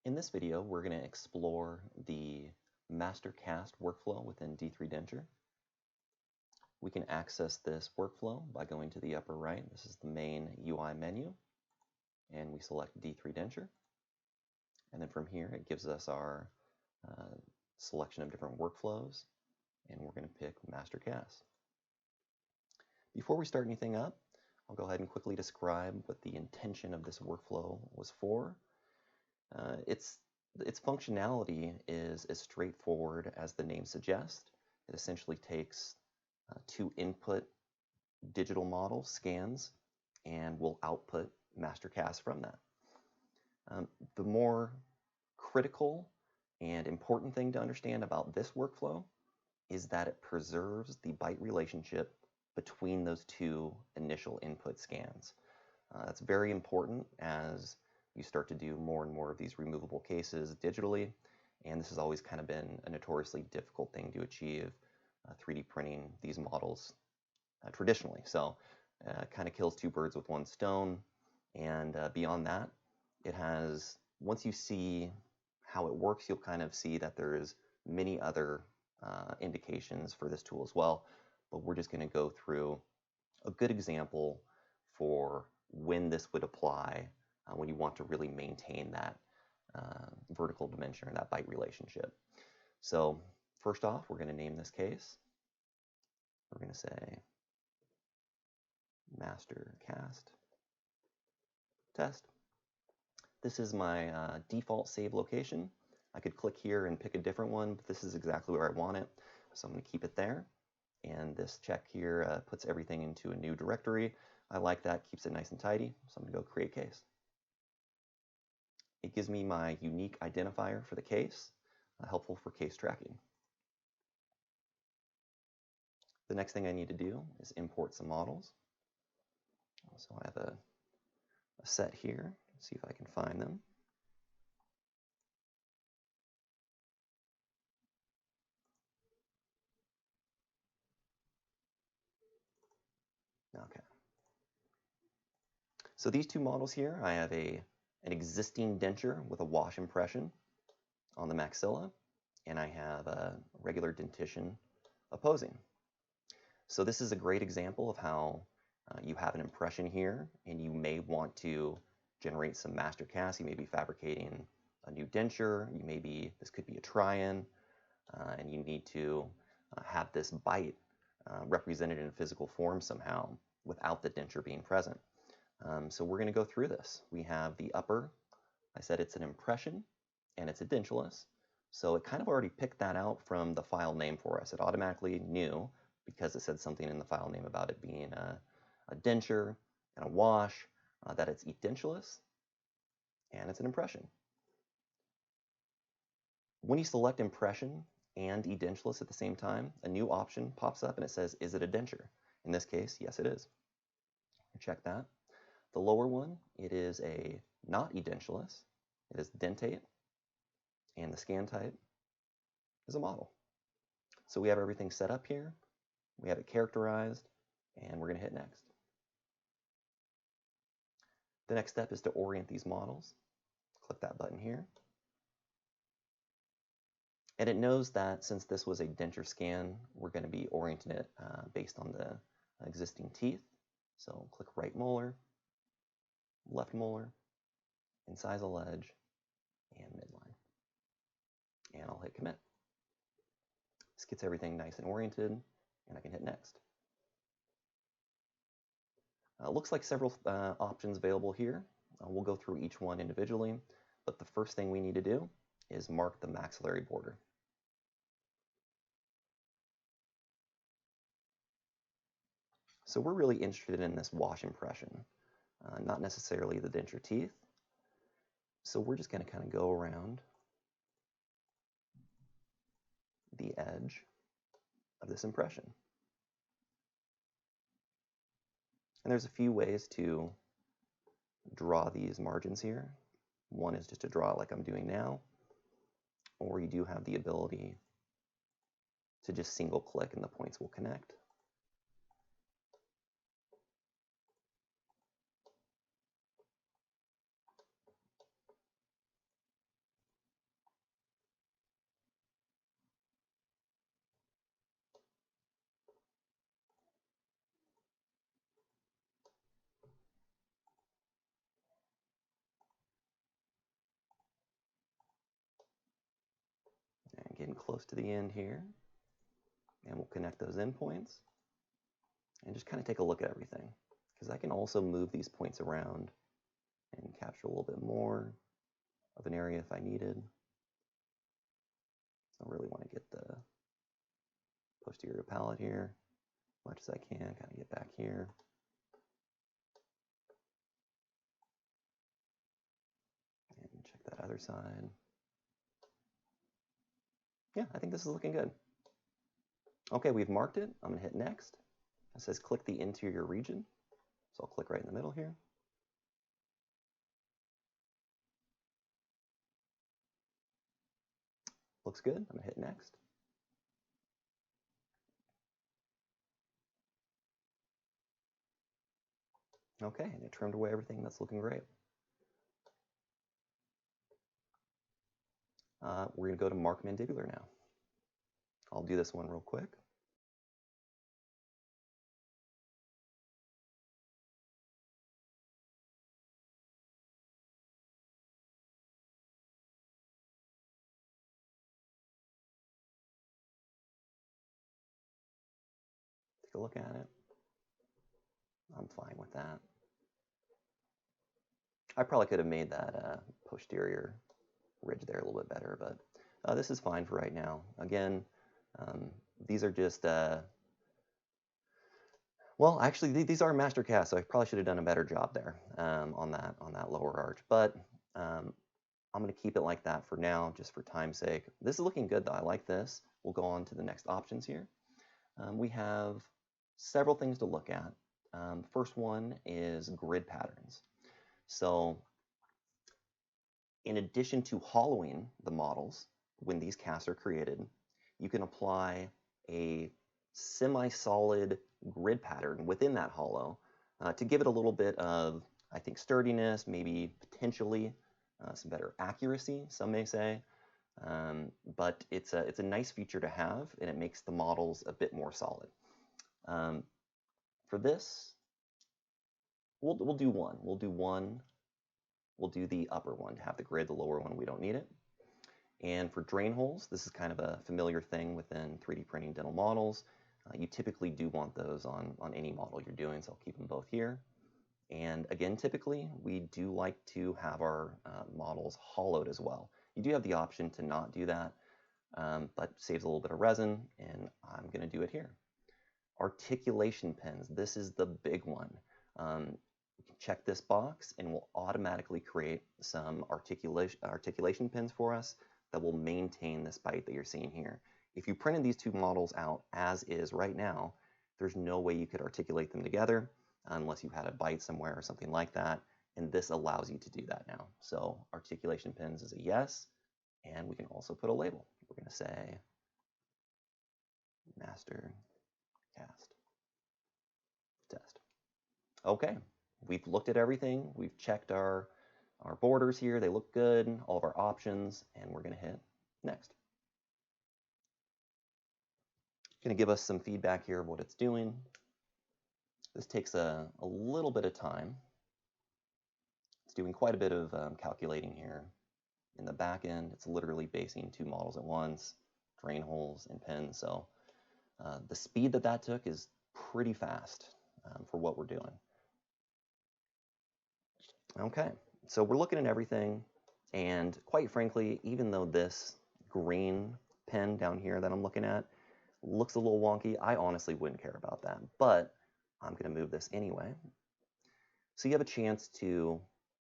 In this video, we're going to explore the master cast workflow within D3Denture. We can access this workflow by going to the upper right. This is the main UI menu, and we select D3Denture. And then from here, it gives us our selection of different workflows, and we're going to pick master cast. Before we start anything up, I'll go ahead and quickly describe what the intention of this workflow was for. Its functionality is as straightforward as the name suggests. It essentially takes two input digital model scans and will output mastercast from that. The more critical and important thing to understand about this workflow is that it preserves the byte relationship between those two initial input scans. That's very important as you start to do more and more of these removable cases digitally, and this has always kind of been a notoriously difficult thing to achieve, 3D printing these models traditionally. So kind of kills two birds with one stone, and beyond that, it has, once you see how it works, you'll kind of see that there's many other indications for this tool as well, but we're just going to go through a good example for when this would apply when you want to really maintain that vertical dimension and that byte relationship. So first off, we're going to name this case. We're going to say master cast test. This is my default save location. I could click here and pick a different one, but this is exactly where I want it. So I'm going to keep it there. And this check here puts everything into a new directory. I like that, keeps it nice and tidy. So I'm going to go create case. It gives me my unique identifier for the case, helpful for case tracking. The next thing I need to do is import some models. So I have a set here. Let's see if I can find them. Okay. So these two models here, I have an existing denture with a wash impression on the maxilla, and I have a regular dentition opposing. So this is a great example of how you have an impression here, and you may want to generate some master cast. You may be fabricating a new denture. This could be a try-in, and you need to have this byte represented in a physical form somehow without the denture being present. So we're going to go through this. We have the upper. I said it's an impression, and it's edentulous. So it kind of already picked that out from the file name for us. It automatically knew, because it said something in the file name about it being a denture and a wash, that it's edentulous, and it's an impression. When you select impression and edentulous at the same time, a new option pops up and it says, is it a denture? In this case, yes, it is. Check that. The lower one, it is a not edentulous. It is dentate, and the scan type is a model. So we have everything set up here. We have it characterized, and we're going to hit next. The next step is to orient these models. Click that button here. And it knows that since this was a denture scan, we're going to be orienting it based on the existing teeth. So click right molar, left molar, incisal ledge, and midline. And I'll hit commit. This gets everything nice and oriented, and I can hit next. Looks like several options available here. We'll go through each one individually, but the first thing we need to do is mark the maxillary border. So we're really interested in this wash impression, not necessarily the denture teeth. So we're just going to kind of go around the edge of this impression. And there's a few ways to draw these margins here. One is just to draw it like I'm doing now, or you do have the ability to just single click and the points will connect. getting close to the end here. And we'll connect those endpoints and just kind of take a look at everything, because I can also move these points around and capture a little bit more of an area if I needed. So I really want to get the posterior palette here as much as I can, kind of get back here. And check that other side. Yeah, I think this is looking good. Okay, we've marked it. I'm going to hit next. It says click the interior region. So I'll click right in the middle here. Looks good. I'm going to hit next. Okay, and it trimmed away everything. That's looking great. We're going to go to mark mandibular now. I'll do this one real quick. Take a look at it. I'm fine with that. I probably could have made that posterior ridge there a little bit better, but this is fine for right now. Again, these are just, well, actually, these are master casts, so I probably should have done a better job there on that lower arch. But I'm going to keep it like that for now, just for time's sake. This is looking good, though. I like this. We'll go on to the next options here. We have several things to look at. First one is grid patterns. So in addition to hollowing the models, when these casts are created, you can apply a semi-solid grid pattern within that hollow to give it a little bit of, I think, sturdiness, maybe potentially some better accuracy, some may say. But it's a nice feature to have, and it makes the models a bit more solid. For this, we'll do one. We'll do the upper one to have the grid, the lower one, we don't need it. And for drain holes, this is kind of a familiar thing within 3D printing dental models. You typically do want those on any model you're doing, so I'll keep them both here. And again, typically, we do like to have our models hollowed as well. You do have the option to not do that, but saves a little bit of resin, and I'm going to do it here. Articulation pins, this is the big one. You can check this box, and we'll automatically create some articulation pins for us that will maintain this bite that you're seeing here. If you printed these two models out as is right now, there's no way you could articulate them together unless you had a bite somewhere or something like that, and this allows you to do that now. So articulation pins is a yes, and we can also put a label. We're going to say master cast test. Okay, we've looked at everything. We've checked our borders here. They look good, all of our options, and we're going to hit next. Going to give us some feedback here of what it's doing. This takes a little bit of time. It's doing quite a bit of calculating here. In the back end, it's literally basing two models at once, drain holes and pins. So the speed that took is pretty fast for what we're doing. Okay, so we're looking at everything, and quite frankly, even though this green pen down here that I'm looking at looks a little wonky, I honestly wouldn't care about that, but I'm going to move this anyway. So you have a chance to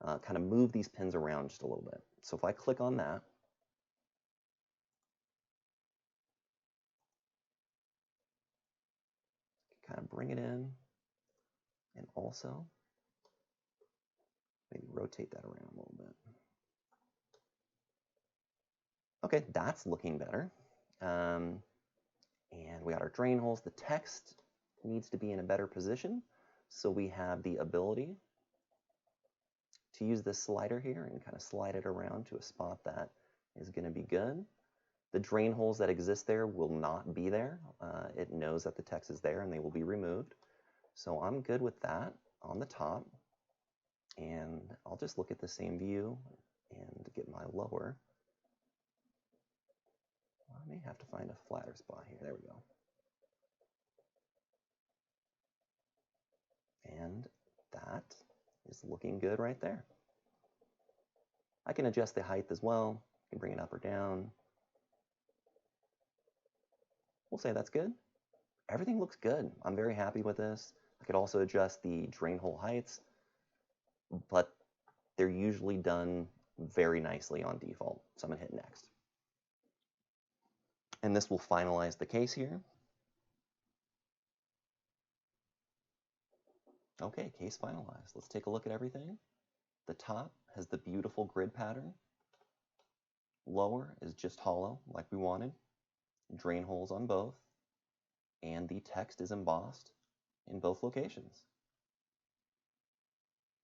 kind of move these pins around just a little bit. So if I click on that, kind of bring it in, and also maybe rotate that around a little bit. Okay, that's looking better. And we got our drain holes. The text needs to be in a better position, so we have the ability to use this slider here and kind of slide it around to a spot that is going to be good. The drain holes that exist there will not be there. It knows that the text is there, and they will be removed. So I'm good with that on the top. And I'll just look at the same view and get my lower. may have to find a flatter spot here. There we go. And that is looking good right there. I can adjust the height as well. I can bring it up or down. We'll say that's good. Everything looks good. I'm very happy with this. I could also adjust the drain hole heights, but they're usually done very nicely on default. So I'm going to hit next. And this will finalize the case here. Okay, case finalized. Let's take a look at everything. The top has the beautiful grid pattern. Lower is just hollow, like we wanted. Drain holes on both. And the text is embossed in both locations.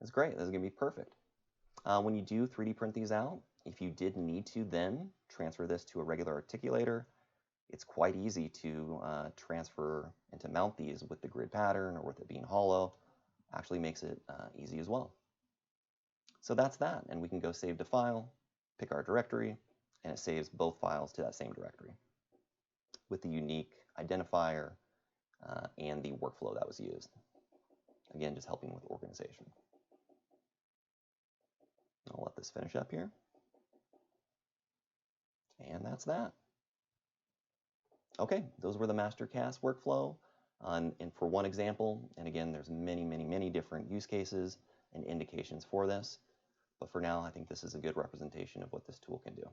That's great. This is going to be perfect. When you do 3D print these out, if you did need to then transfer this to a regular articulator, it's quite easy to transfer and to mount these with the grid pattern or with it being hollow. Actually makes it easy as well. So that's that, and we can go save to file, pick our directory, and it saves both files to that same directory with the unique identifier and the workflow that was used. Again, just helping with organization. I'll let this finish up here. And that's that. Okay, those were the Mastercast workflow. And for one example, and again, there's many different use cases and indications for this. But for now, I think this is a good representation of what this tool can do.